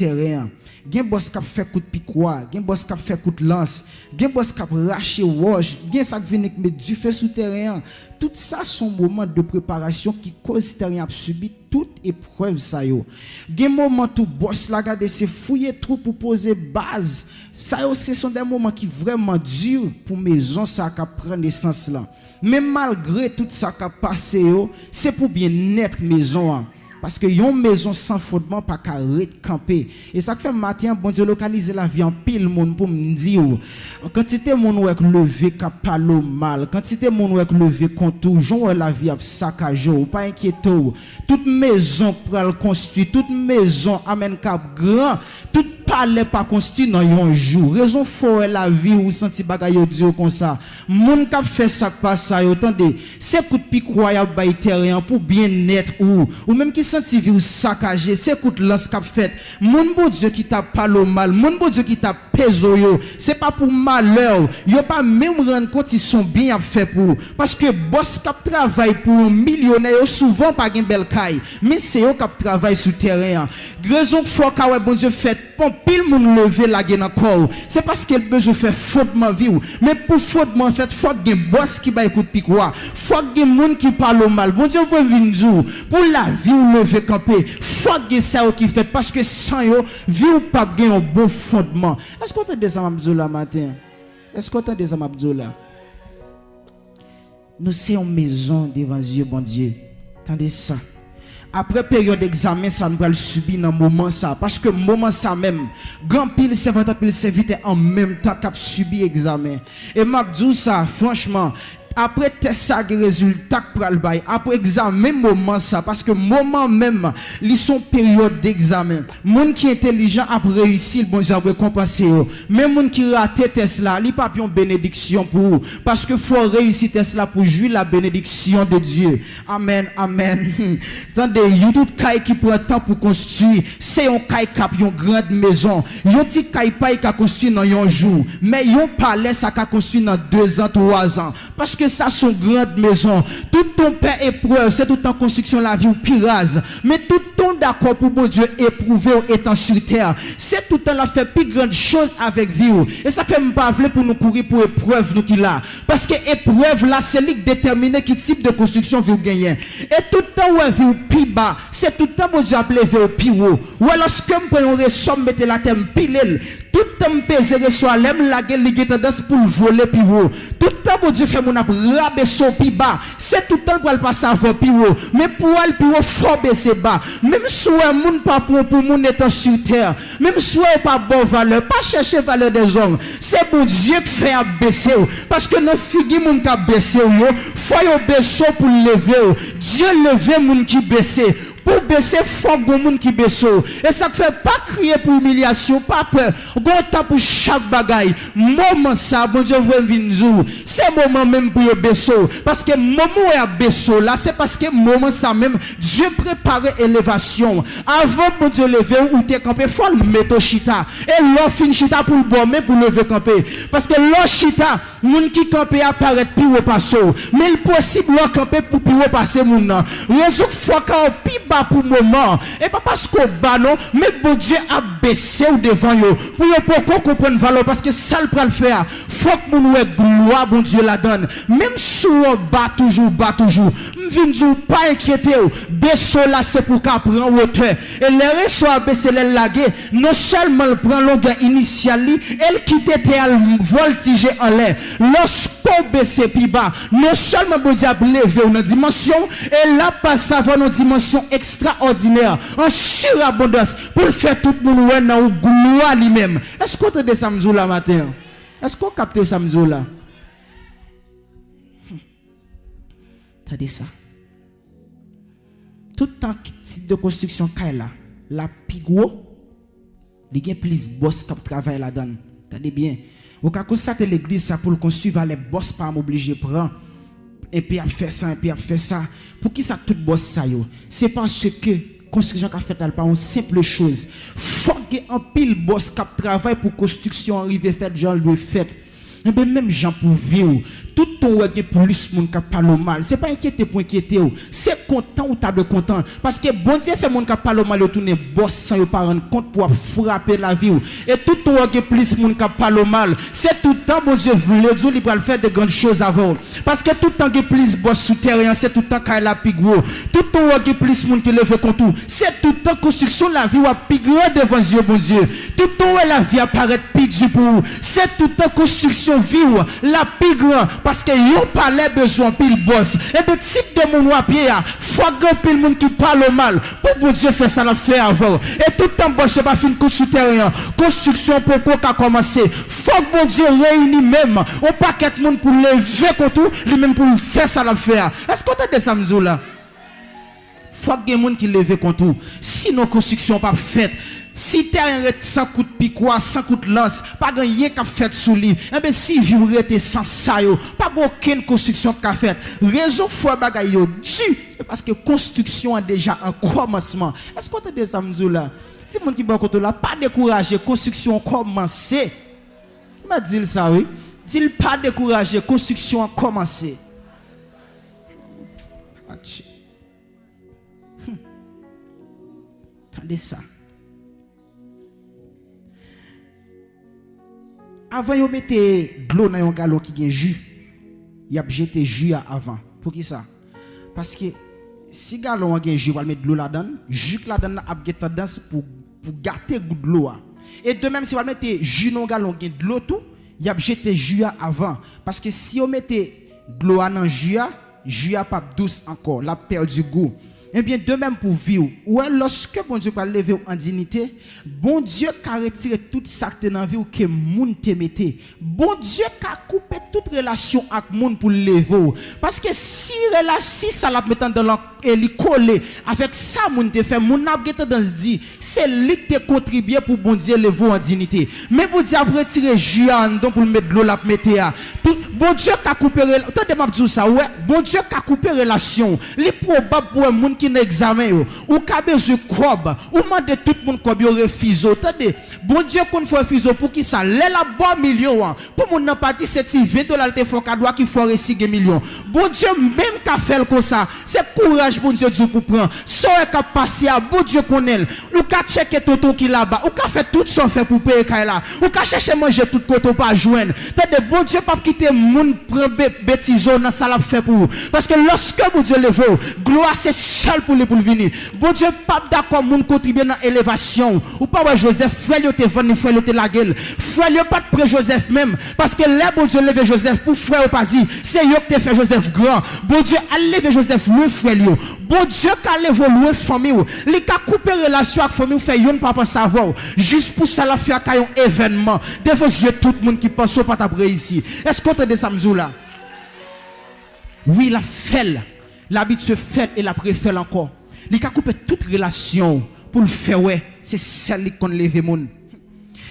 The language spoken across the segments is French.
terrain. Gen boss qui fait coup de piquois, gen boss qui fait coup de lance, gen boss qui rache roche, gen ça qui vient mettre du feu sous terrain. Tout ça sont moments de préparation qui cause terrain a subi toute épreuve ça yo. Gen moment tout boss la garder c'est fouiller trop pour poser base. Ça yo ce sont des moments qui vraiment durs pour maison ça qui prend naissance là. Mais malgré tout ça qui a passé yo, c'est pour bien-être maison hein. Parce que yon maison sans fondement pas qu'à camper. Et ça fait matin bon Dieu localiser la vie en pile monde pour me dire quantité monde ou lever cap parler mal, quantité monde ou lever contour, jon la vie a saccagé, pas inquiéto. Toute maison pral construit, toute maison amène cap grand, toute palais pas construit dans un jour. Raison fort la vie ou senti bagay yo dire comme ça. Moun k'ap fait ça passe ça yo attendez, c'est coup de pic royal bay terrain pour bien-être ou même qui senti vie ou saccagé, c'est coup de lance qu'a fait. Moun bon Dieu qui t'a parlé mal, moun bon Dieu qui t'a péso yo, c'est pas pour malheur. Yo pas même rendre compte ils sont bien fait pour parce que boss qui travaille pour un millionnaire souvent pas gen bel caille, mais c'est eux qui travaille sur terrain. Raison fort ka bon Dieu fait pour pile moun lever la gen encore. C'est parce qu'il besoin faire fautement vie mais pour fautement fait faut gen boss qui ba écoute piquois, faut gen moun qui parle mal. Bon Dieu veut venir pour la vie ou lever camper. Faut gen ça qui fait parce que sans yo vie ou pas gen un bon fondement. Est-ce qu'on entend ça m'abdoula matin? Est-ce qu'on entend ça m'abdoula? Nous c'est une maison devant Dieu bon Dieu. Attendez ça. Après période d'examen, ça nous va le subir dans moment ça parce que moment ça même grand pile serviteur pile serviteur en même temps qu'a subi examen. Et m'a dit ça franchement après test ça résultat pral bay après examen moment ça parce que moment même ils sont période d'examen monde qui intelligent a réussi bon Dieu a récompensé même monde qui raté test là il pas une bénédiction pour parce que faut réussir test là pour jouir la bénédiction de Dieu amen amen. Attendez YouTube kay qui prend temps pour construire c'est un kay cap une grande maison yon ti kay pa ka construire dans un jour mais yon palais ça ka construire dans 2 ans 3 ans parce que ça sont grande maison tout ton père épreuve c'est tout en construction la vie ou pirase mais tout ton d'accord pour bon Dieu éprouver étant sur terre c'est tout temps la fait plus grande chose avec vie et ça fait pas vle pour nous courir pour épreuve nous qui là parce que épreuve là c'est lui qui détermine qui type de construction vous gagner et tout temps où vie ou pi bas c'est tout temps bon Dieu a lever au pi haut ou alors que me prend ressomme mettre la thème pilel tout temps peser reçoit l'aime la gueule li tendance pour voler pi haut tout temps bon Dieu fait mon rabaisser pi bas c'est tout temps pour le passer avant pi haut mais pour aller pi haut faut baisser bas même si un monde pas pour moun étant sur terre même si pas bon valeur pas chercher valeur des hommes c'est bon Dieu qui fait baisser parce que nos figi moun ka baisser yo faut yo baisser pour lever Dieu lever moun qui baisser pour baisser faut gon moun qui baisse et ça fait pas crier pour humiliation pas peur gon temps pour chaque bagaille moment ça bon Dieu veut venir c'est moment même pour baisser parce que moment est baisser là c'est parce que moment ça même Dieu prépare élévation avant bon Dieu lever ou te camper faut le mettre chita et l'on fin chita pour le bon mais pour lever camper parce que l'on chita moun qui camper apparaît plus haut passer mais il possible l'on camper pour plus haut passer moun nan raison faut ka pi pour moment et pas parce qu'on bat non mais bon Dieu a baissé au devant yo pour qu'on comprenne valeur parce que ça le pral faire faut que nous gloire bon Dieu la donne même si on bat toujours m'vinn jou pas inquiéter baisser là c'est pour qu'à prendre hauteur et les reçoit baisser les laguer non seulement le prend longueur initiale elle quitte terre voltiger en l'air lorsqu'on baisse plus bas non seulement bon Dieu a levé une dimension et là passe avant une dimension extraordinaire en surabondance pour faire tout le monde dans gloire lui-même. Est-ce qu'on entend ça la matin? Est-ce qu'on capte ça là? T'as dit ça? Tout temps type de construction là, la pigou, il y a plus boss qui travaille là-dedans. T'as dit bien. Vous avez constaté l'église ça pour le construire, les boss pas m'obliger prendre. Et puis a fait ça, et puis a fait ça. Pour qui ça tout boss ça yo? C'est parce que construction qu'a fait pas une simple chose. Faut que un pile boss qui travaille pour construction arrive fait genre le fait. Et bien même gens pour vivre, tout ton ouais plus monde qui parle mal. C'est pas inquiété pour inquiéter, c'est content ou t'as de content parce que bon Dieu fait monde qui parle mal tourner boss sans yo pas rendre compte pour frapper la vie. Et tout ton ouais plus monde qui parle mal, c'est tout le temps bon Dieu voulait Dieu il va faire de grandes choses avant. Parce que tout le temps que plus boss souterrain, c'est tout le temps qu'il a plus gros. Tout le temps ouais plus monde qui lève contre tout, c'est tout le temps construction la vie wa plus grand devant Dieu bon Dieu. Tout le temps la vie apparaît plus dur pour vous. C'est tout le temps construction vie la plus grand parce que yo parle besoin pile boss. Et bien type de monde à pied faut grand pile monde qui parle mal pour bon Dieu faire ça la faire avant. Et tout le temps boss c'est pas fin coup souterrain. Construction pour quoi commencer. Faut que bon Dieu réunit même un paquet de monde pour lever contre lui même pour faire ça la faire. Est-ce qu'on t'a des samedi là? Faut que des monde qui lève contre vous. Sinon construction pas faite. Si terrain rete sans coup de piquois, sans coup de lance, pas gagné qu'a fait sous lui. Eh bien si vous rete sans ça yo, pas aucune construction qu'a fait. Raison fois bagay yo dû, c'est parce que construction a déjà un commencement. Est-ce qu'on t'a des samedi là? Si mon qui bon côté là, pas décourager, construction commencer. M'a dit ça oui. Dit pas décourager, construction a commencé. Attendez ça. Avant de mettre de l'eau dans un galon qui a jus, il a jeté jus avant. Pour qui ça? Parce que si le galon a jus, il va mettre de l'eau là-dedans, jus là-dedans a tendance pour gâter de l'eau. Et de même, si on mettre jus dans un galon qui a de l'eau tout, il a jeté jus avant. Parce que si on mettait de l'eau dans jus a pas douce encore, la perd du goût. Eh bien, de même pour vivre, ou lorsque bon Dieu va lever en dignité, bon Dieu a retiré toute ça que dans la vie que moun te mette. Bon Dieu a coupé toute relation avec moun pour lever. Parce que si ça la mettant dans le collé avec ça moun te fait, moun n'a pas tendance dit, c'est lui qui te contribué pour bon Dieu lever en dignité. Mais bon Dieu a retiré Juan donc pour mettre de l'eau la mettre. Bon Dieu a coupé ça ouais, bon Dieu a coupé relation. Les probable pour un moun qui n'a examen ou ka besoin cob ou mande tout le monde cob yo refuse. Attendez, bon Dieu qu'on fait refuse pour qui ça les la bon million pour moun n'a pas dit c'est $20 te faut cadeau qui faut resiger million. Bon Dieu même qu'a fait comme ça, c'est courage bon Dieu Dieu pour prendre. So qu'a passer à bon Dieu connaît. Ou qu'a checker tonton qui là-bas, ou qu'a fait tout son fait pour payer là, ou qu'a chercher manger tout côté pas joindre. Attendez, bon Dieu pas quitter moun prendre bêtise dans ça l'a fait pour parce que lorsque bon Dieu levé, gloire c'est seul pour venir. Bon Dieu pas d'accord moun contribuer dans élévation. Ou pas ouais Joseph frère yo te vendre frère yo te la gueule. Frère yo pas près Joseph même parce que là bon Dieu lever Joseph pour frère pas dit, c'est yo qui te fait Joseph grand. Bon Dieu a lever Joseph loin frère yo. Bon Dieu qu'a lever loin famille ou. Li ka couper relation avec famille ou fait yon pas savoir. Juste pour ça la faire un événement. Devant Dieu tout le monde qui pense pas t'après ici. Est-ce qu'on te de samedi là? Oui, la fait. L'habitude se fait et la préfère encore. Il a coupé toute relation pour le faire, ouais. C'est celle qu'on lève mon.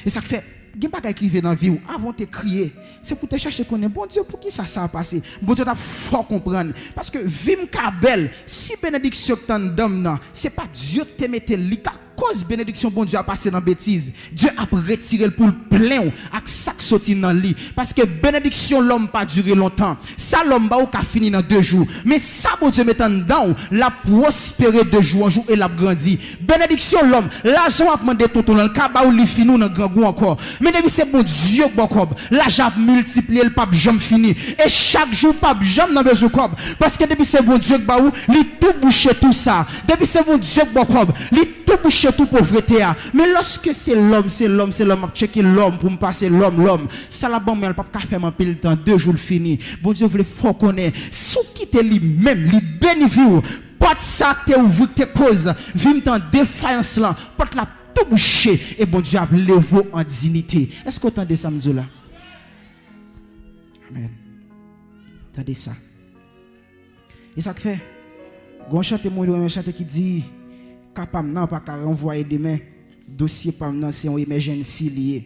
Et ça fait, il n'y a pas qu'à écrire dans la vie avant de crier. C'est pour te chercher qu'on est bon Dieu, pour qui ça a passé. Bon Dieu, tu faut comprendre. Parce que vim kabel, si bénédiction t'en donne, c'est pas Dieu qui te mette l'ika. Cause bénédiction bon Dieu a passé dans bêtise. Dieu a retiré pour le plein avec ça qui sorti dans lit parce que bénédiction l'homme pas duré longtemps. Ça l'homme ba ou ka fini dans 2 jours. Mais ça bon Dieu mettant dedans la prospérer 2 jours en jour et la grandi. Bénédiction l'homme, l'argent a demandé tout dans le kaba ou li fini dans grand goût encore. Mais depuis c'est bon Dieu bon comme l'argent multiplié le pape jamais fini et chaque jour pape jamais dans besoin comme parce que depuis c'est bon Dieu ba ou li tout boucher tout ça. Depuis c'est bon Dieu bon comme li tout boucher tout pauvreté. Mais lorsque c'est l'homme, a checké l'homme pour me passer l'homme. Ça la bonne, mais elle pas faire un pile temps, 2 jours fini. Bon Dieu voulait faut connaître. Sous quitter lui-même, lui bénéfice. Pas de ça te ouvre tes causes. Vim en défaillance là, pas la tout boucher. Et bon Dieu a levé en dignité. Est-ce que vous entendez ça, là? Amen. Attendez ça. Et ça fait. Gon chante mon chante qui dit capable non pas renvoyer demain dossier pas non c'est une émergence lié.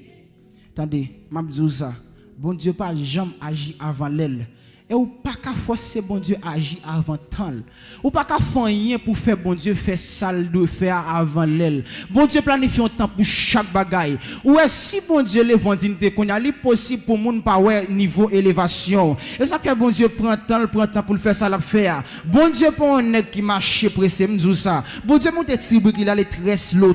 Attendez, m'a dit ça. Bon Dieu pas jamais agi avant l'aile. Et ou pas qu'à forcer bon Dieu agir avant temps. Ou pas qu'à faire rien pour faire bon Dieu faire ça de faire avant l'aile. Bon Dieu planifie un temps pour chaque bagaille. Ou est si bon Dieu les vendinité qu'on a li possible pour moun pas ouais niveau élévation. Et ça fait bon Dieu prend temps pour le faire ça la faire. Bon Dieu pour un nèg qui marche pressé me dit ça. Bon Dieu monte tibre qu'il allait très slow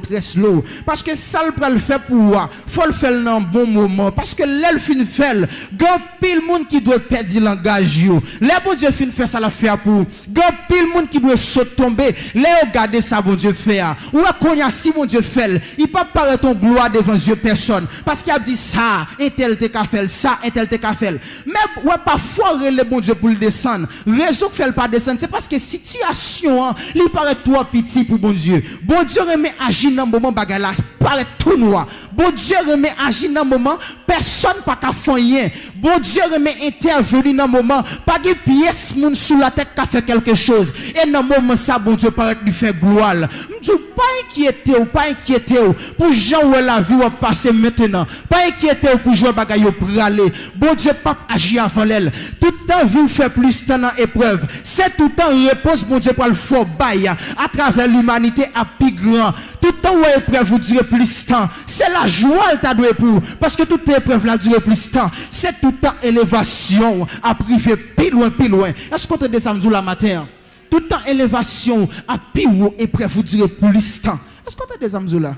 parce que ça le pral faire pour faut le faire dans bon moment parce que l'aile fin fait grand pile monde qui doit perdre langage. Les bon Dieu fin fait ça la faire pour grand pile monde qui doit sauter tomber les regarder ça bon Dieu faire ou connait si bon Dieu fait il pas paraître ton gloire devant Dieu personne parce qu'il a dit ça un tel te ka fait ça un tel te ka fait mais ouais parfois le bon Dieu pour le descendre raison fait pas descendre c'est parce que situation il paraît trop petit pour bon Dieu remet agir dans moment bagarre là paraît tout noir bon Dieu remet agir dans moment personne pas ka faire rien bon Dieu remet intervenir dans moment pas de pièce moun sous la tête qui fait quelque chose et dans moment ça bon Dieu paraît lui faire gloire m'dou pas inquiéter pour gens où la vie va passer maintenant pas inquiéter pour jouer bagaille pour aller bon Dieu pas agir avant elle tout temps vie fait plus temps dans épreuve c'est tout temps réponse bon Dieu pour le fort bail à travers l'humanité à plus grand tout temps où épreuve vous durer plus temps c'est la joie t'a doué pour parce que toute épreuve la durer plus temps c'est tout temps élévation à priver plus loin est-ce qu'on te dit ça la matin tout temps élévation à plus haut épreuve vous durer plus temps est-ce qu'on te dit ça là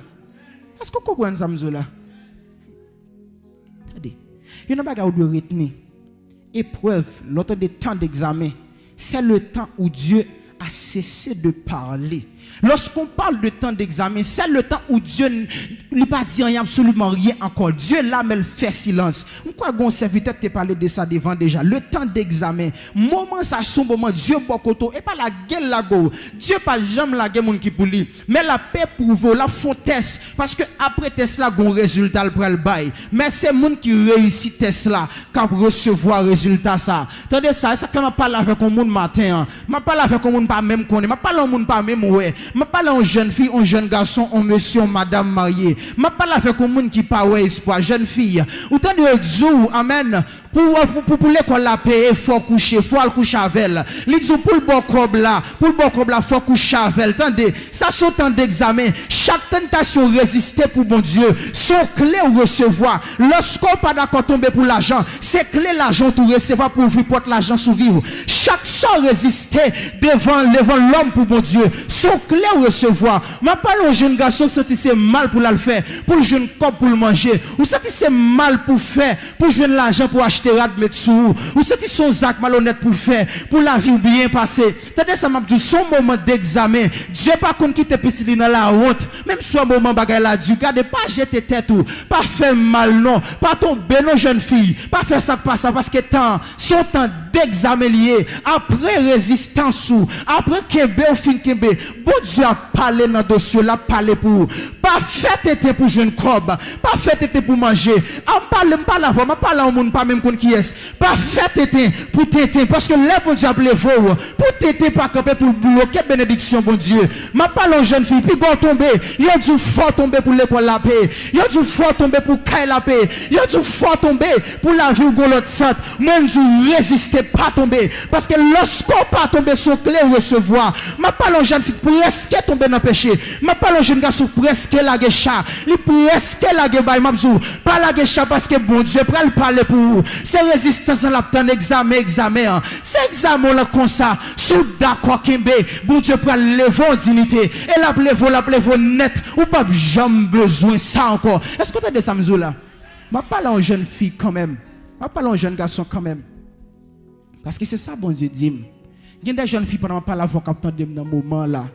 est-ce qu'on comprend ça là attendez il y a un bagage où doit retenir épreuve l'autre des temps d'examen c'est le temps où Dieu a cessé de parler. Lorsqu'on parle de temps d'examen, c'est le temps où Dieu ne pas dire absolument rien encore. Dieu là, mais il fait silence. Pourquoi gon serviteur te parlé de ça devant déjà? Le temps d'examen, moment ça son moment Dieu bokoto et pas la gueule la go. Dieu pas jamais la gueule moun qui pour lui, mais la paix pour vous, la font test parce que après test là gon résultat le pral bail. Mais c'est moun qui réussit test là quand recevoir résultat ça. Attendez ça fait m'a parler avec un monde matin, m'a parler avec un monde pas même connaît, m'a parler un monde pas même ouais. Je parle à une jeune fille, un jeune garçon, un monsieur, madame mariée. Je parle avec un monde qui parle espoir, jeune fille. Autant de Dieu, amen. Pour l'école la payer, il faut coucher, faut aller coucher avec elle. Il dit pour le bon cob là, faut coucher avec elle. Attendez, ça sont temps d'examen. Chaque tentation résister pour bon Dieu. Son clé au recevoir. Lorsqu'on pas d'accord tomber pour l'argent, c'est clé l'argent pour recevoir pour vivre porte l'argent sous vivre. Chaque sort résister devant l'homme pour bon Dieu. Son clé au recevoir. Ma parle aux jeunes garçons qui c'est mal pour le faire, pour le jeune corps pour le manger. Ou ça c'est mal pour faire, pour jouer l'argent pour acheter rad mettre sous. Ou ça son zac malhonnête pour faire, pour la vie bien passer. T'as ça m'a dit son moment d'examen. Dieu pas qu'on quitte petit dans la honte. Même soit moment bagaille là, Dieu garde pas jeter tête ou, pas faire mal non, pas tomber non jeune fille, pas faire ça pas ça parce que son temps d'examen lié après résistance ou après kembe ou fin kembe. Bon Dieu a parlé dans dossier là, parler pour pas faire tête pour jeune cob, pas faire tête pour manger. On parle pas la voix, on parle au monde pas même qu'on qui est. Pas faire tête pour tête parce que les bon Dieu appelé vous pour tête pas camper pour bloquer bénédiction bon Dieu. M'a parle aux jeunes filles puis go tomber, il a dû fort tomber pour l'école la paix. Il a dû fort tomber pour caille la paix. Il a dû fort tomber pour la vie ou l'autre sainte. Même du résister pas tomber parce que lorsqu'on pas tomber sur clé recevoir. M'a parle aux jeunes filles presque tomber dans péché. M'a parle aux jeunes garçons presque la guécha. Li presque la guébaï m'abzou. Pas la guécha parce que bon Dieu prend le parler pour vous. C'est résistance en la temps examen. C'est examen là comme ça. Sous d'accord kembe, bon Dieu prend lever en dignité et la lever net ou pas jamais besoin ça encore. Est-ce que tu as des samzou là? M'a parle aux jeunes filles quand même. M'a parle aux jeunes garçons quand même. Parce que c'est ça bon Dieu dit. Il y a des jeunes filles pendant pas la voix captant dans moment là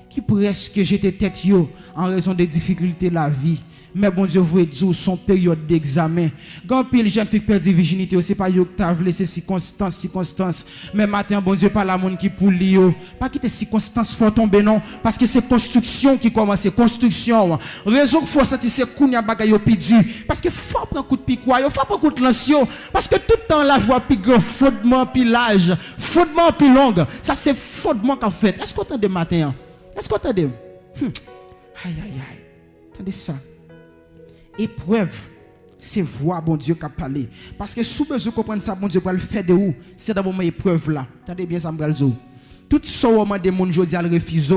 qui presque j'étais tête yo en raison des difficultés de la vie. Mais bon Dieu vous dit son période d'examen. Quand pile jeune fille perd virginité, c'est pas yo que t'as laissé circonstance. Mais matin bon Dieu pas la monde qui pour li yo. Pas quitter circonstance faut tomber non parce que c'est construction qui commence, construction. Raison qu'il faut sentir c'est kounya bagay yo pidi parce que faut prendre coup de piquois, faut prendre coup de lance parce que tout le temps la voix pi grand fondement pi large, fondement pi longue. Ça c'est fondement qu'a fait. Est-ce qu'on entend de matin? Est-ce qu'on entend de Aïe. Attendez ça. Épreuve C'est voix, bon Dieu, qui a parlé. Parce que sous besoin de comprendre ça, bon Dieu, pour le faire de où? C'est dans mon épreuve là. Attendez bien ça, m'bral. Tout ce moment de mon jodi al refuse.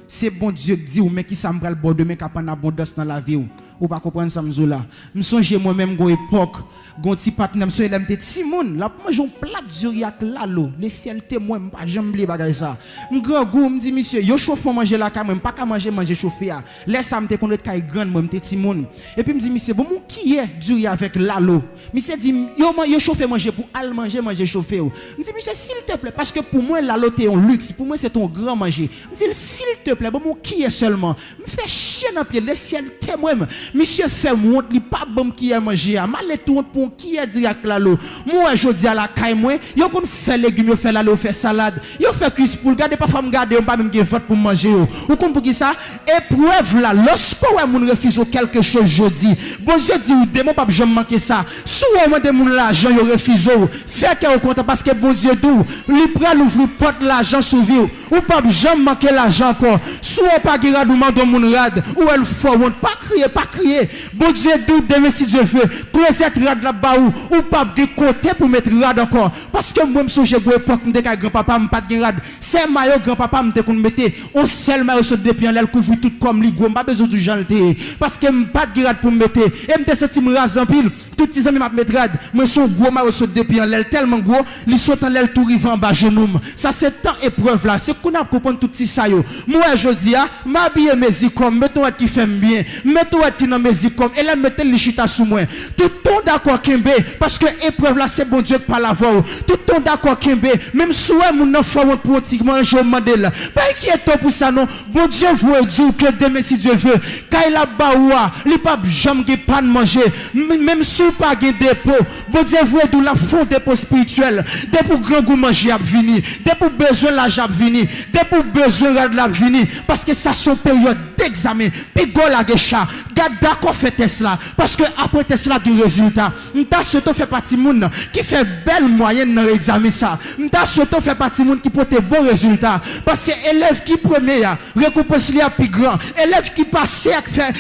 C'est bon Dieu qui dit, ou mais qui ça m'bral bon demain, qui a pas d'abondance dans la vie. Ou pas comprendre ça, m'zola. M'songe moi-même, gon époque, gon ti partenaire, m'songe l'aime te Timon, là, moi, j'en plat duri ak lalo, le ciel témoin, m'pas jamais oublier bagay ça. M'grand goût, m'di, monsieur, yo chauffeur manger la ka, m'pas ka manger chauffé a. Laisse ça m'te connaître kay grande, moi, m'te Timon. Et puis m'di, monsieur, bon, mon qui est duri avec lalo? Monsieur dit, yo chauffeur manger pour al manger chauffé. M'di, monsieur, s'il te plaît, parce que pour moi, lalo t'es un luxe, pour moi, c'est ton grand manger. M'di, s'il te plaît, bon, mon qui est seulement? M'fait chier dans pied, le ciel témoin. Monsieur fait montre li pas bon qui a mangé a mal tout pour qui a direct là l'eau moi je dis à la caille moi yo kon fait légumes yo fait là fait salade yo fait cuisse pour garder parfois me garder on pas même vote pour manger ou comme pour qui ça épreuve là lorsque ouais moun refuse quelque chose jodi bon Dieu dit ou démon pas jamais manquer ça sous on de moun l'argent yo refuse fait que au compte parce que bon Dieu dou li prend ouvrir porte l'argent sous vie ou pas jamais manquer l'argent encore sous on pas qui rad ou mande moun rad ou elle faut pas crier bon Dieu d'où demain si Dieu veut closer rad là-bas ou pas de côté pour mettre rad encore parce que moi me songe pour époque me ka grand-papa me pas de rad c'est maillot grand-papa me qu'on mettait on seul maillot sur depuis en l'air couvre tout comme li gros pas besoin du janté parce que me pas de rad pour me mettre et me senti me raser en pile tout petits amis m'a mettre rad moi son gros maillot sur depuis en l'air tellement gros li saute en l'air tout rive en bas genou ça c'est tant épreuve là c'est qu'on a comprendre tout petit ça yo moi je dis m'habiller mes comme mettons qui fait bien mettons qui dans mes comme et là mettez le chita sous moi tout ton d'accord Kembe parce que épreuve là c'est bon Dieu qui parle avant tout ton d'accord Kembe même souhait mon enfant pour antiquement je mandel pas inquiétant pour ça non bon Dieu vous dire que demain si Dieu veut quand il a baoua il pas jamais pas de manger même sous pas gain dépôt bon Dieu vous dire la fond dépôt spirituel dès pour grand goût manger à venir dès pour besoin l'argent à venir dès pour besoin de la venir parce que ça son période d'examen puis go la gecha garde d'accord fait Tesla parce que après Tesla du résultat m'ta surtout fait partie monde qui fait belle moyenne dans l'examen ça m'ta surtout fait partie monde qui porte bon résultat parce que élève qui premier récompense li a plus grand élève qui passe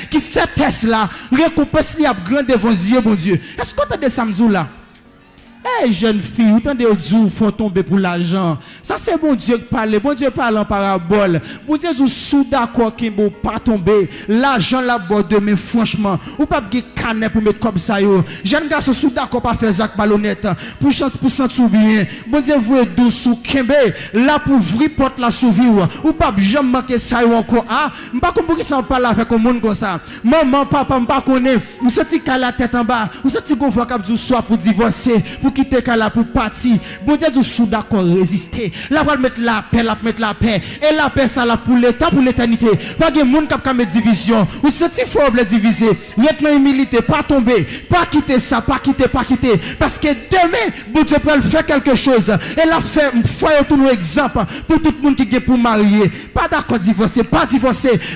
qui fait Tesla récompense li a grand devant Dieu bon Dieu est-ce qu'on entend ça là? Hey, jeune fille, vous entendez Dieu font tomber pour l'argent. Ça c'est bon Dieu qui parle. Bon Dieu parle en parabole. Bon Dieu vous sous d'accord qui ne pas tomber. L'argent là-bas demain franchement. Ou pas de canet pour mettre comme ça yo. Jeune garçon sous d'accord pas faire Zach malhonnête. Pour sentir bien. Bon Dieu vous est douce sous Kembe. Là pour ouvrir porte la sous vie ou pas jamais manquer ça yo encore. Ah, m'pas comprendre ça on parle avec un monde comme ça. Maman, papa m'pas connaît. Vous senti qu'à la tête en bas. Vous senti qu'on voit cap du soir pour divorcer. Pour quitter là pour partir bon Dieu du sous d'accord résister là va mettre la paix et la paix ça là pour l'état pour l'éternité pas de monde qui mettre division ou senti faut le diviser maintenant humilité pas tomber pas quitter ça pas quitter parce que demain bon Dieu peut faire quelque chose et la fait foyer tout nos exemple pour tout le monde qui est pour marier pas d'accord divorcer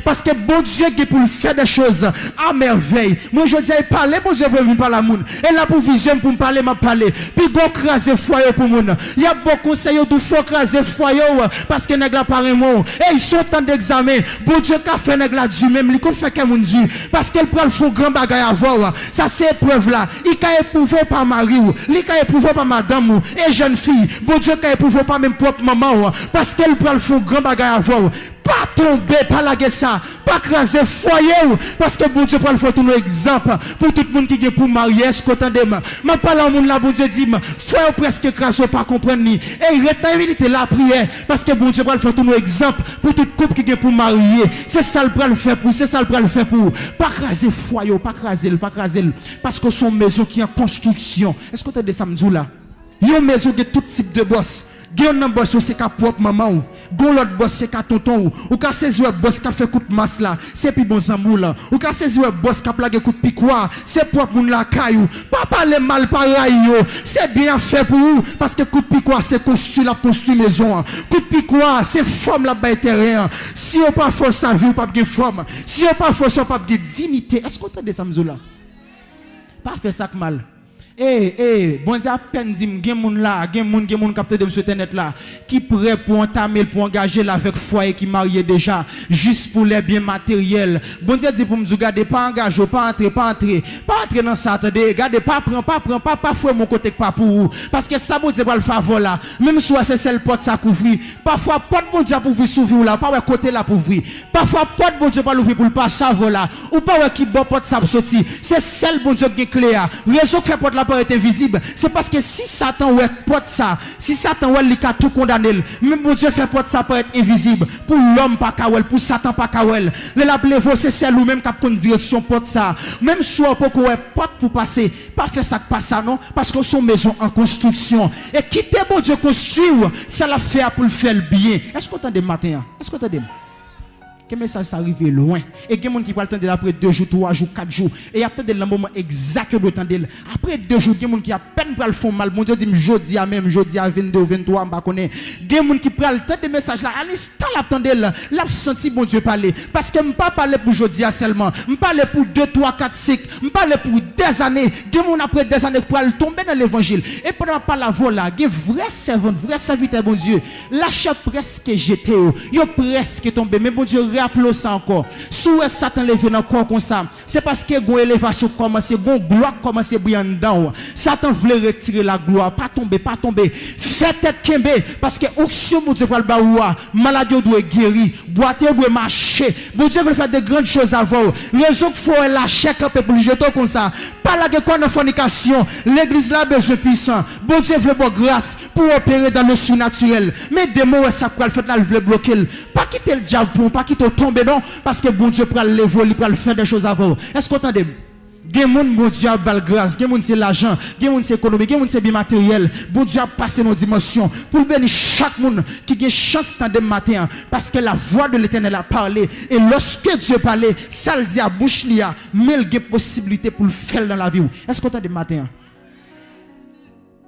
parce que bon Dieu qui pour faire des choses à merveille moi je dis parler bon Dieu veut venir par la monde et là pour vision pour me parler m'a parler puis go craser foyer pour moun il y a beaucoup conseils du faut craser foyer parce que nèg la parent mon et ils sont en d'examen bon Dieu qu'a fait nèg la du même li kon fait que moun du parce qu'elle prend le fond grand bagay à voir ça c'est épreuve là il ka éprouvé par mari ou il ka éprouvé par madame ou et jeune fille bon Dieu ka éprouvé par même propre maman parce qu'elle prend le fond grand bagay à voir pas tomber, pas laguer ça, pas craser foyer parce que bon Dieu prend le faut tout exemple pour tout le monde qui est pour marier ce côté de ma parle au monde là bon Dieu dit frère presque craser pas comprendre ni et rétabilité la prière parce que bon Dieu prend le faut tout exemple pour tout couple qui est pour marier c'est ça le prend le faire pour c'est ça le prend le faire pour pas craser foyer pas craser parce que son maison qui est en construction est-ce que tu as des samedis là une maison de tout type de boss Gyon boss c'est ka propre maman ou l'autre boss c'est ka tonton ou ka saisir boss ka fait coup de masse là c'est puis bon zamou là ou ka saisir boss ka plague coup de piquoir c'est propre moun la caillou pas parler mal pareil yo c'est bien fait pour vous parce que coup de piquoir c'est construire maison coup de piquoir c'est forme la bas terrain si on pas force sa vie ou pas de forme si on pas force pas de dignité est-ce qu'on entend ça là pas faire ça mal Bon Dieu à peine dit gen moun là, gen moun capté de sur internet là qui prêt pour entamer pour engager là avec foyer qui marié déjà juste pour les biens matériels. Bon Dieu dit pour me dire gardez pas engagé, pas entrer dans ça, attendez, gardez pas fouer mon côté pas pour vous parce que ça bon Dieu va le favor là. Même soit c'est celle porte ça couvrir. Parfois porte bon Dieu pour ouvrir s'ouvrir là, pas ouais côté là pour ouvrir. Parfois porte bon Dieu pas l'ouvrir pour le pas savon là ou pas ouais qui bon porte ça sortir. C'est celle bon Dieu qui clé là. Raison que fait porte là être invisible, c'est parce que si Satan ouais porte ça, si Satan ouais il a tout condamné, même bon Dieu fait porte ça pour être invisible, pour l'homme pas kawel, pour Satan pas kawel. Le la plevo c'est celle ou même qui a direction porte ça. Même soit pour qu'on porte pour passer, pas faire ça pas ça non, parce que son maison en construction et quitter bon Dieu construire, ça l'a fait pour le faire le bien. Est-ce qu'on entend matin? Est-ce qu'on entend? Que message ça arrive loin et il y a des gens qui vont attendre après 2 jours, 3 jours, 4 jours et il y a peut-être le moment exact que vous attendez après 2 jours. Il y a des gens qui à peine pour le fond mal. Bon Dieu dit jeudi à même jeudi à 22 23 on connaît. Il y a des gens qui prennent le temps de message là à l'instant l'attendez là senti bon Dieu parler parce que me pas parler pour jeudi seulement, me parler pour 2 3 4 5, me parler pour des années. Des gens après des années pour tomber dans l'évangile et pendant pas la voix là, il y a vrai servant, vrai serviteur bon Dieu. Lâche presque jeté yo presque tombé mais bon Dieu rappelons ça encore. Si Satan levé dans le corps comme ça, c'est parce que une élévation commence, une gloire commence à briller dedans. Satan voulait retirer la gloire, pas tomber. Faites tête kembe, parce que auction mon Dieu pour le baoua, maladie doit guérir, boiter doit marcher. Bon Dieu veut faire de grandes choses avant. Raison qu'il faut lâcher un peu pour le jeter comme ça. Pas la guerre de fornication. L'église là besoin puissant. Bon Dieu veut bonne grâce pour opérer dans le surnaturel. Mais des mots ça pour le faire là, il veut bloquer. Pas quitter le diable pour pas quitter tomber non parce que bon Dieu pour le lever, il pour le faire des choses avant. Est-ce qu'on entend? Gen moun bon Dieu a bal grâce, gen moun c'est l'argent, gen moun c'est économie, gen moun c'est bien matériel. Bon Dieu a passé nos dimensions pour bénir chaque monde qui a chance de matin parce que la voix de l'Éternel a parlé et lorsque Dieu parlait, ça le dit à bouche lia, mais il y a possibilité pour le faire dans la vie. Est-ce qu'on entend de matin?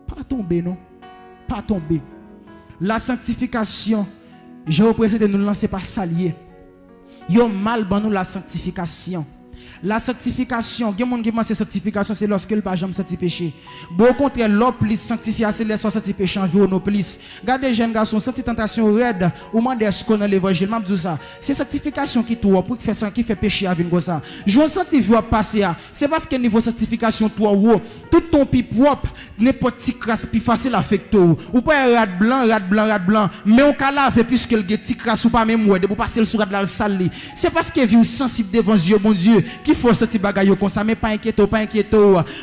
Pas tomber non, pas tomber. La sanctification, je vous présente de nous lancer par salier. Yo mal ban nous la sanctification. La sanctification, il y a des gens qui pensent que la sanctification c'est lorsque le pas jamais senti péché. Bon, au contraire, l'homme plus sanctifié, c'est les senti péché en vie ou non plus. Regardez jeunes garçons, senti tentation raide, ou mandez ce qu'on a l'évangile, m'a dit ça. C'est sanctification qui toi pour qui fait péché avec comme ça. Je veux sentir voir passer c'est parce que niveau sanctification toi tout ton pi propre, n'importe qui crasse plus facile affecter ou pas rad blanc, mais on ka laver puisque le petit crasse ou pas même ouais, de pour passer le sur la salle. C'est parce que vie sensible devant Dieu, bon Dieu, qui faut cette bagaille comme ça mais pas inquiéto.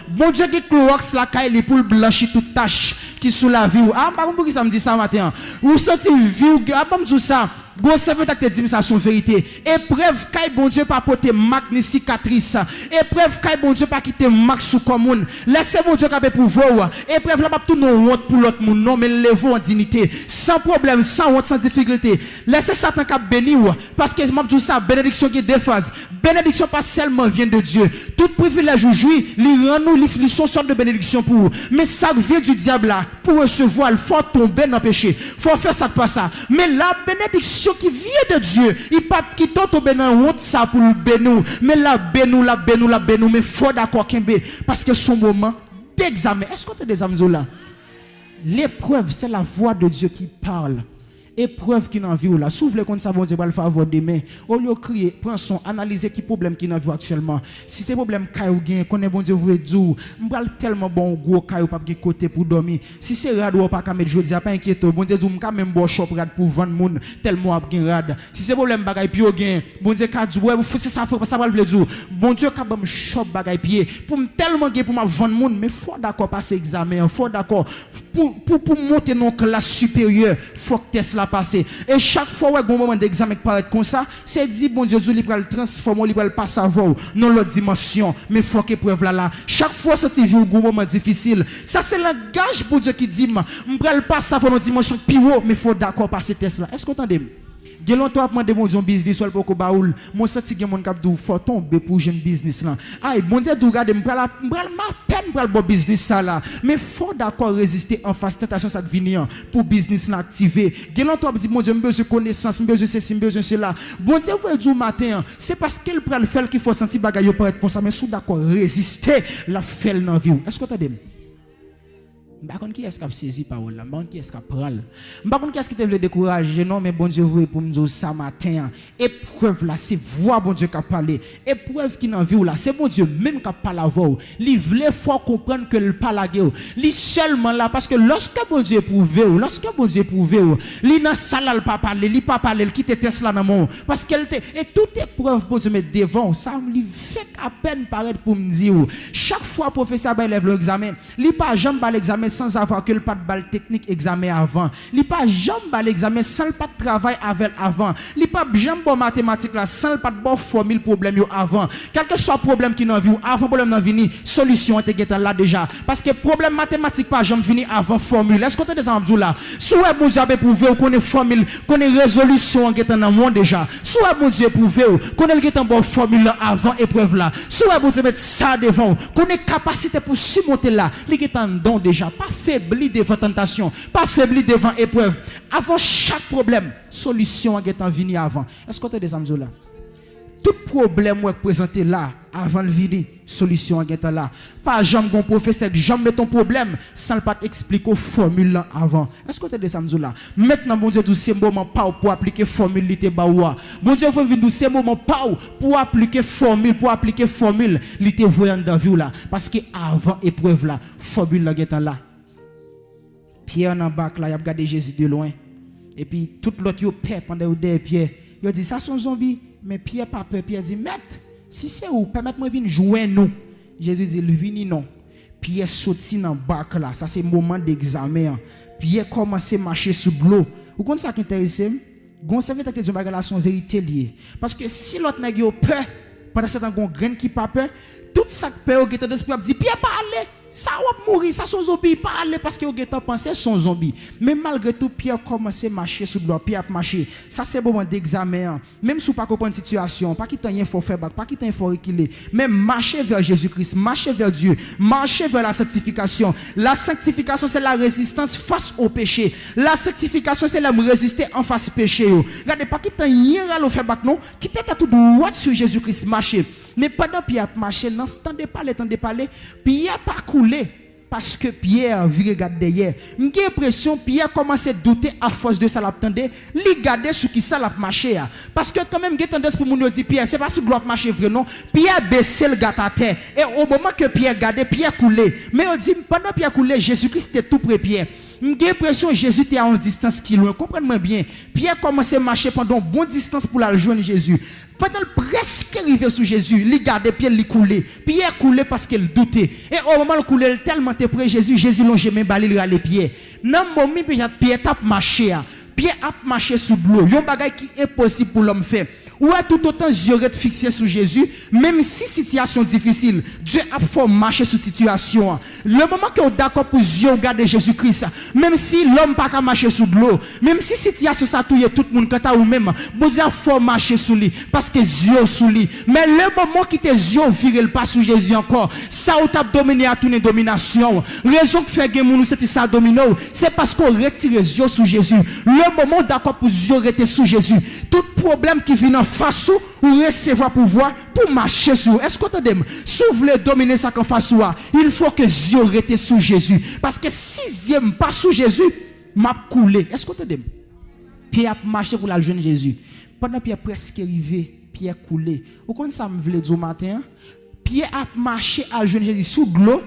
Bon Dieu qui Clorox la caille pour blanchir toute tache qui sous la vie. Ah par contre qui ça me dit ça matin. Ou senti vie ah pas me dire ça. Bon serviteur te dit ça son vérité. Épreuve kay bon Dieu pas porter marque ni cicatrice. Épreuve kay bon Dieu pas quitter marque sous commune. Laissez bon Dieu capé pour vous. Épreuve là pas tout non honte pour l'autre monde non mais levez en dignité sans problème, sans honte, sans difficulté. Laissez Satan cap bénir parce que m'a dit ça bénédiction qui déphase. Bénédiction pas seulement vient de Dieu. Tout privilège ou joui, li rend nous li son sorte de bénédiction pour vous. Mais ça vient du diable là pour recevoir, il faut tomber dans le péché. Faut faire ça pas ça. Mais la bénédiction qui vient de Dieu, il pas qui tomber dans honte ça pour le bénir, mais la bénou, mais faut d'accord kembe parce que son moment d'examen. Est-ce qu'on a des amis là? L'épreuve, c'est la voix de Dieu qui parle. Épreuve qui n'en vit là. S'ouvre comme ça, bon Dieu va le favor demain. Au lieu de crier, prends son, analyser qui problème qui n'en vit actuellement. Si c'est problème caillou gain, connaît bon Dieu vous dire, m'bral tellement bon gros caillou pas de côté pour dormir. Si c'est rad ou pas ka mettre jodi, pas inquiète. Bon Dieu dit m'ka même bon shop rad pour vendre monde tellement a gain rad. Si c'est problème bagay pio gain, bon Dieu ka dit ouais, c'est ça ça va le dire. Bon Dieu ka bam shop bagay pied pour tellement gain pour m'a vendre monde, mais faut d'accord passer examen, faut d'accord pour monter dans classe supérieure, faut que test la passer. Et chaque fois un moment d'examen qui paraît comme ça, c'est dit bon Dieu il va le transformer, il va le passer avant dans l'autre dimension, mais faut que preuve là. Chaque fois ça tu vis un moment difficile. Ça c'est langage pour Dieu qui dit m'bral le passer avant dans dimension plus haut, mais faut d'accord passer test là. Est-ce que vous entendez? Gen longtemps demander mon Dieu business soit pour ko baoul. Mon senti gen mon k'ap dou faut tomber pour jeune business là. Ay bon Dieu dou regarder m'bral ma peine pour le bon business ça là. Mais faut d'accord résister en face tentation ça venir pour business là activer. Gen longtemps dit mon Dieu besoin connaissance, besoin ceci, besoin cela. Bon Dieu vous dit matin, c'est parce qu'elle prend le faire qu'il faut sentir bagaille pour être comme ça mais sous d'accord résister la faire dans vie. Est-ce que tu entends? Par contre, qui est-ce qui a saisi parole là? Par contre, qui est-ce qui a pris? Par contre, qui est-ce qui te veut décourager? Non, mais bon Dieu, vous pour me dire ça matin. Épreuve là, c'est voix bon Dieu qui a parlé. Épreuve qui n'en vit là, c'est bon Dieu même qui a parlé à vous. Il voulait fort comprendre que le parle à Dieu. Il seulement là parce que lorsque bon Dieu éprouve, lorsque bon Dieu éprouve, il n'a salle pas parler, il pas parler, il quitte Tesla dans mon parce qu'elle était et toute épreuve bon Dieu met devant, ça lui fait à peine paraître pour me dire chaque fois professeur ba élève l'examen, il pas jamais ba l'examen sans avoir que le pas de balle technique examen avant. Il pas jamais ba l'examen sans le pas de travail avec avant. Il pas jamais bon mathématiques là sans le pas de bon formule problème yo avant. Quel que soit problème qui n'en vient avant problème n'en vini, solution était là déjà parce que problème mathématique pas jamais fini avant formule. Est-ce que tu des amdou là? Soit bon Dieu prouver connaît formule, connaît résolution qui est dans monde déjà. Soit bon Dieu prouver connaît qui est en bonne formule avant épreuve là. Soit bon Dieu mettre ça devant, connaît capacité pour surmonter là. Il est en don déjà, pas faibli devant tentation, pas faibli devant épreuve. Avant chaque problème, solution est en vini avant. Est-ce que tu des amdou là? Tout problème que présenté là avant le venir, solution est là. Pas jamais bon professeur, jamais ton problème sans pas t'expliquer formule là avant. Est-ce que tu es de samedi là? Maintenant bon Dieu, c'est moment pas pour appliquer formule li te baoua. Bon Dieu faut venir c'est moment pas pour appliquer formule li te voyant dans vie là parce que avant épreuve là, formule là est là. Pierre en bas là, il a regardé Jésus de loin. Et puis tout l'autre yo peur pendant des Pierre. Il dit ça son zombie. Mais Pierre pas peur, Pierre dit maître, si c'est où permettez-moi de venir jouer nous. Jésus dit vini non. Pierre sorti dans bac là, ça c'est moment d'examen. Pierre commence à marcher sur l'eau. Vous comprenez ça qui intéresse? Gon serviteur qui dit bagala son vérité liée. Parce que si l'autre n'a peur, pendant ce temps gon grain qui pas peur, tout ça peur qui est d'esprit dit Pierre pas aller. Ça va mourir, ça son zombie pas aller parce que vous avez pensé son zombie. Mais malgré tout, Pierre commence à marcher sur l'eau, Pierre a marché. Ça c'est moment d'examen. Même si vous pas comprendre situation, pas qu'il rien faut faire, pas qu'il faut reculer, mais marcher vers Jésus-Christ, marcher vers Dieu, marcher vers la sanctification. La sanctification c'est la résistance face au péché. La sanctification c'est la résister en face au péché. Regardez pas qu'il rien à faire bac non, qui tête tout droit sur Jésus-Christ marcher. Mais pendant Pierre a marché, n'entendez parler, Pierre pas coulé parce que Pierre vit regarder derrière. J'ai l'impression Pierre commence à douter à force de ça l'attendait, li garder sur qui ça l'a marché parce que quand même j'ai tendance pour moun dire Pierre c'est pas sur doit marcher vrai non. Pierre baissait le gars à terre et au moment que Pierre gardait Pierre coulé. Mais on dit pendant Pierre coulé Jésus-Christ était tout près Pierre. J'ai l'impression que Jésus était à une distance qui loin. Comprenez-moi bien. Pierre commençait à marcher pendant une bonne distance pour la joindre Jésus. Pendant presque arrivé sur Jésus, il gardait Pierre, il coulait. Pierre coulait parce qu'il doutait. Et au moment où il coulait, tellement près Jésus, Jésus longe même balil râler Pierre. Dans le moment où Pierre a marché, Pierre a marché sous l'eau. Il y a un bagage qui est impossible pour l'homme faire. Ou à tout autant yeux fixés sur Jésus, même si situation difficile, Dieu a fait marcher sur situation. Le moment que vous êtes d'accord pour yeux regarder Jésus-Christ, même si l'homme pas marcher sous l'eau, même si situation ça touille tout le monde quand ou même, bon Dieu a fait marcher sous lui parce que yeux sous lui. Mais le moment qui tes yeux virent pas sur Jésus encore, ça ou t'a dominé à tourner domination. Raison que fait que nous c'est ça domino, c'est parce qu'on retire les yeux sous Jésus. Le moment d'accord pour yeux rester sous Jésus. Tout problème qui vient en face ou recevoir pouvoir pour marcher sur. Est-ce que tu as si vous voulez dominer ça en face il faut que Dieu reste sous Jésus. Parce que si j'aime pas sous Jésus, m'a coulé. Est-ce que tu as Pierre a marché pour la jeune Jésus. Pendant Pierre presque arrivé, Pierre coulé. Vous connaissez ça me voulait dire au matin? Pierre a marché à la jeune Jésus sous l'eau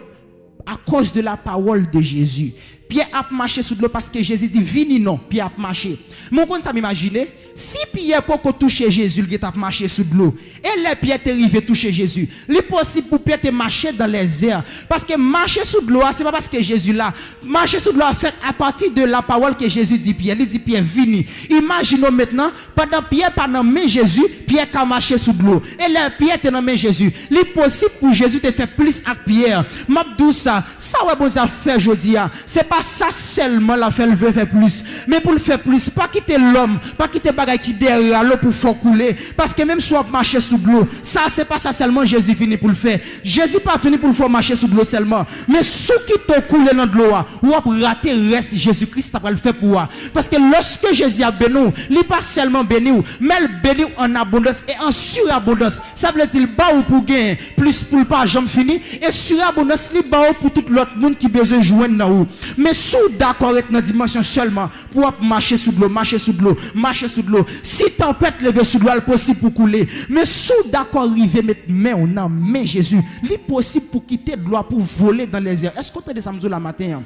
à cause de la parole de Jésus. Pierre a marché sous l'eau parce que Jésus dit vini non, Pierre a marché. Mon compte ça m'imaginer si Pierre pour toucher Jésus, il a marché sous l'eau et les Pierre est arrivé toucher Jésus. Il est possible pour Pierre de marcher dans les airs parce que marcher sous l'eau c'est pas parce que Jésus là, marcher sous l'eau fait à partir de la parole que Jésus dit Pierre, il dit Pierre vini. Imaginons maintenant pendant Pierre pas nommé Jésus, Pierre a marché sous l'eau et les Pierre te nommé Jésus. Il est possible pour Jésus de faire plus avec Pierre. M'abdou ça ouais bon Dieu faire jodi c'est pas ça seulement la fait, le veut faire plus. Mais pour le faire plus, pas quitter l'homme, pas quitter bagay qui derrière l'eau pour faire couler. Parce que même si on marche sous l'eau, ça c'est pas ça seulement Jésus fini pour le faire. Jésus pas fini pour le faire marcher sous l'eau seulement. Mais sous qui te coule dans l'eau, ou a raté reste Jésus-Christ a le fait pour toi. Parce que lorsque Jésus a béni, il pas seulement béni, mais il béni en abondance et en surabondance. Ça veut dire bas ou pour gagner, plus pour le pas jamais fini et surabondance li bas pour tout l'autre monde qui besoin joindre dans ou. Mais sous d'accord être dans dimension seulement pour marcher sous l'eau, marcher sous l'eau, marcher sous l'eau. Si tempête lever sous l'eau, c'est possible pour couler. Mais sous d'accord arriver mettre main en main Jésus, il possible pour quitter l'eau pour voler dans les airs. Est-ce que tu as des la matin?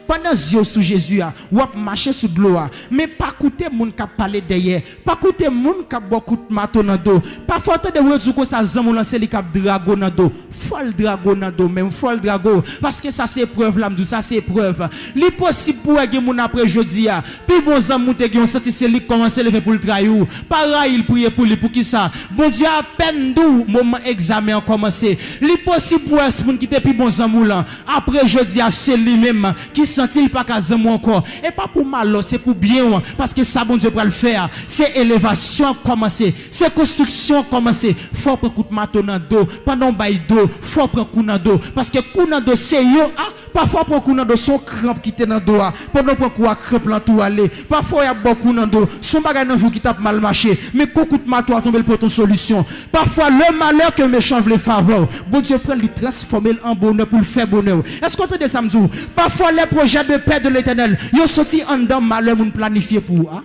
Pendant yeux sous Jésus, ou marcher sous l'eau, mais pas écouter moun qui parler derrière, pas écouter moun qui beaucoup de maton dans dos, pas faut de dire que ça zamou lancer les cap dragon dans dos, folle dragon dans dos même folle dragon parce que ça c'est preuve là, ça c'est preuve. Li possible pour que moun après jeudi puis bon zamou te qui ont senti c'est lui commencer lever pour le trahir, pareil il prier pour lui pour qui ça. Bon Dieu à peine d'où moment examen a commencé. Li possible pour ce moun qui te puis bon zamou là, après jeudi c'est lui même qui sentit pas qu'à zamou encore et pas pour mal, c'est pour bien parce que ça bon Dieu pour le faire. C'est élévation commencer, c'est construction commencer. Faut prendre coup de maton dans dos pendant bail dos, faut prendre coup dans dos parce que coup dans dos c'est yo parfois prendre coup dans dos son crampe qui te dans dos pendant prendre coup crampe là tout aller. Parfois il y a beaucoup dans dos, son bagage dans vous qui tape mal marché, mais coup de maton a tomber pour ton solution. Parfois le malheur que méchant veut faveur, bon Dieu prend lui transformer en bonheur pour le faire bonheur. Est-ce qu'on entend ça me dit? Parfois les projets de paix de l'Éternel, ils sorti en dedans malheur moun planifié pour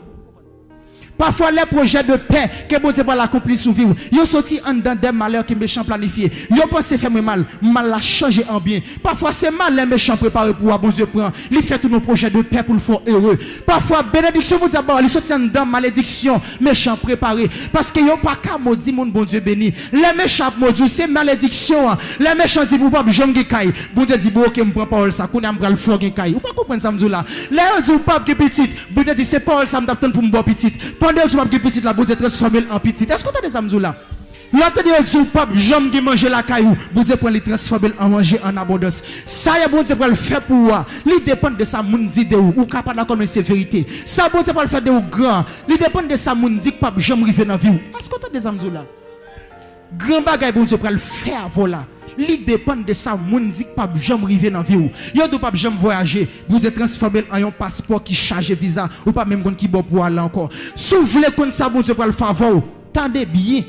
Parfois les projets de paix que bon Dieu va l'accomplir sous vie, ils sorti en dedans des malheurs que méchants planifié. Ils pensent faire mal, mal la changer en bien. Parfois c'est mal les méchants préparés pour bon Dieu prend. Il fait tous nos projets de paix pour le faire heureux. Parfois bénédiction vous dit ils sorti en dedans malédiction, méchants préparés parce que yo pas qu'à maudit mon bon Dieu béni. Les méchants maudit c'est malédiction. Les méchants disent pour pas jamais caille. Bon Dieu dit bon OK me prend parole ça, qu'on a me fleur caille. Vous pas comprendre ça me dit là. Là on dit pas que petit, bon Dieu dit c'est parole ça me t'attend pour me boire petit. Pendant que tu vas petit la bon Dieu transformer en petit. Est-ce que tu as des amis là? L'entendez du pape jamais manger la caillou, bon Dieu pour les transformer en manger en abondance. Ça y est bon Dieu pour le faire pour moi. Il dépend de ça moun dit de ou capable d'accord mais c'est vérité. Ça bon Dieu pour le faire de ou grand. Il dépend de ça moun dit pape jamais river dans vie. Est-ce que tu as des amis là? Grand bagay bon Dieu pour le faire voilà. Li dépend de ça moun dit pas jamais river dans vie ou yo do pas jamais voyager vous êtes transformer en un passeport qui charge visa ou pas même qui bon pour aller encore souvle comme ça bon Dieu pour le faveur tendez bien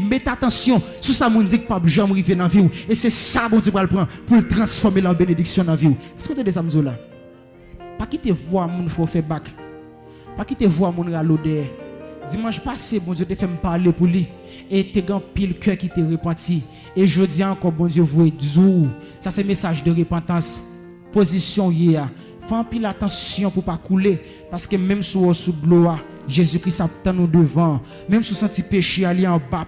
mettez attention sur ça moun dit pas jamais river dans vie ou et c'est ça bon Dieu pour le prendre pour le transformer en bénédiction dans vie ou est-ce que tu des amis là pas quitter voir moun faut faire bac pas quitter voir moun ralodé dimanche passé bon Dieu te fait me parler pour lui et te grand pile cœur qui te repenti et je dis encore bon Dieu vous êtes ça c'est message de repentance position hier fais pile attention pour pas couler parce que même sous l'eau Jésus-Christ attend nous devant même sous senti péché aller en bas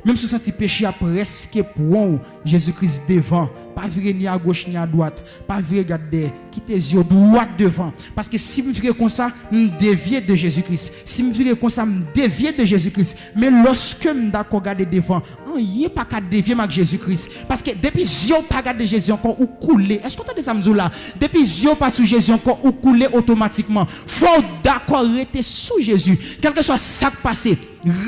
même sous senti péché à presque pour Jésus-Christ devant pas virer ni à gauche ni à droite pas virer regarder quitter les yeux droit devant parce que si me virer comme ça me dévier de Jésus-Christ si me virer comme ça me dévier de Jésus-Christ mais lorsque me d'accord regarder devant il a pas qu'à dévier avec Jésus-Christ parce que depuis yeux pas regarder Jésus encore ou couler est-ce que tu as des amis là depuis yeux pas sous Jésus encore ou couler automatiquement faut d'accord rester sous Jésus quel que soit ça qui passe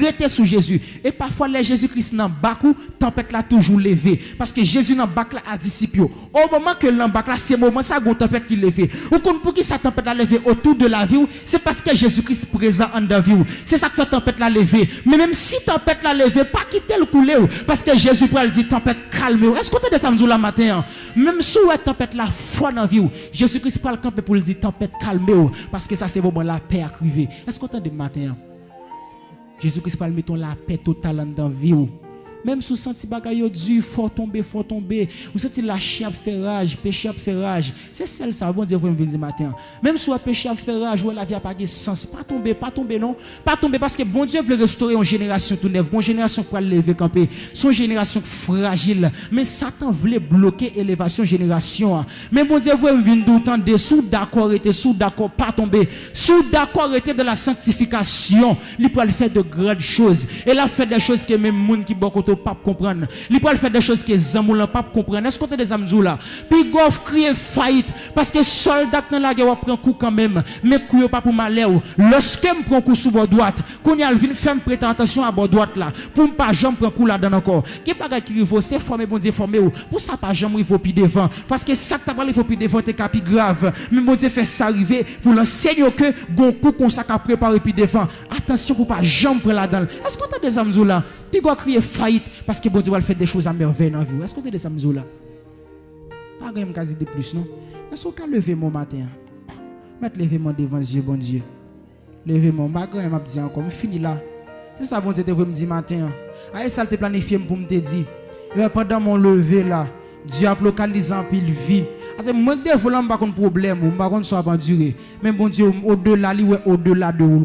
rester sous Jésus et parfois les Jésus-Christ dans bakou tempête là toujours levé parce que Jésus dans bac là a disciple au moment que l'embac là c'est moment ça gon tempête qui levé ou pour qui ça tempête là levé autour de la vie c'est parce que Jésus-Christ présent en dans vie c'est ça qui fait tempête là levé mais même si tempête là levé pas quitter le couler parce que Jésus pour dire tempête calme est-ce que tu as des samedi la matin même si ouais tempête là foi dans vie Jésus-Christ pour le camper pour dire tempête calme parce que ça c'est moment la paix arriver est-ce que tu as des matin Jésus-Christ parle mettons la paix totale dans la vie. Même si vous sentez bagaille dur, faut tomber. Vous sentez lâcher à faire rage, péché à faire rage. C'est celle ça, bon Dieu vous me venir matin. Même si vous péché à faire rage, ou la vie a pas de sens, pas tomber non. Pas tomber parce que bon Dieu veut restaurer une génération tout neuve, une génération pour lever camper. Son génération fragile, mais Satan voulait bloquer élévation génération. Mais bon Dieu veut venir d'autant de sous d'accord pas tomber. Sous d'accord était de la sanctification, il peut faire de grandes choses. Et là fait des choses que même monde qui beaucoup côté pas comprendre. Il peut faire des choses que zamou là pas comprendre. Est-ce que des amzou là? Puis gof crier fight parce que soldat dans la guerre prend coup quand même, mais coup pas pour malheur. Lorsque me prend coup sous bord droite, qu'on y a vinn faire prêter attention à bord droite là, pour pas jamais prendre coup là dedans encore. Qui pas qui faut c'est former bon Dieu former ou. Pour ça pas jamais il faut pi devant parce que ça t'a parlé il faut pi devant t'es capi grave. Mais bon Dieu fait ça arriver pour l'enseigner que gon coup qu'on ça préparer pi devant. Attention pour pas jamais prendre là-dedans. Est-ce qu'on a des amzou là? Puis go crier faillite parce que bon Dieu va faire des choses à merveille dans vie. Est-ce qu'on a des amzou là? Pas grand quasi de plus non. Est-ce qu'on peut lever mon matin? Mettre lever mon devant Dieu bon Dieu. Lever mon bagarre m'a dit encore fini là. C'est ça bon Dieu te veut me dire matin. Aïe ça te planifié pour me te dire. Pendant mon lever là, Dieu a localisé en pile vie. Parce que moi des volant pas de problème, pas contre soit pas durer. Mais bon Dieu au-delà lui au-delà de vous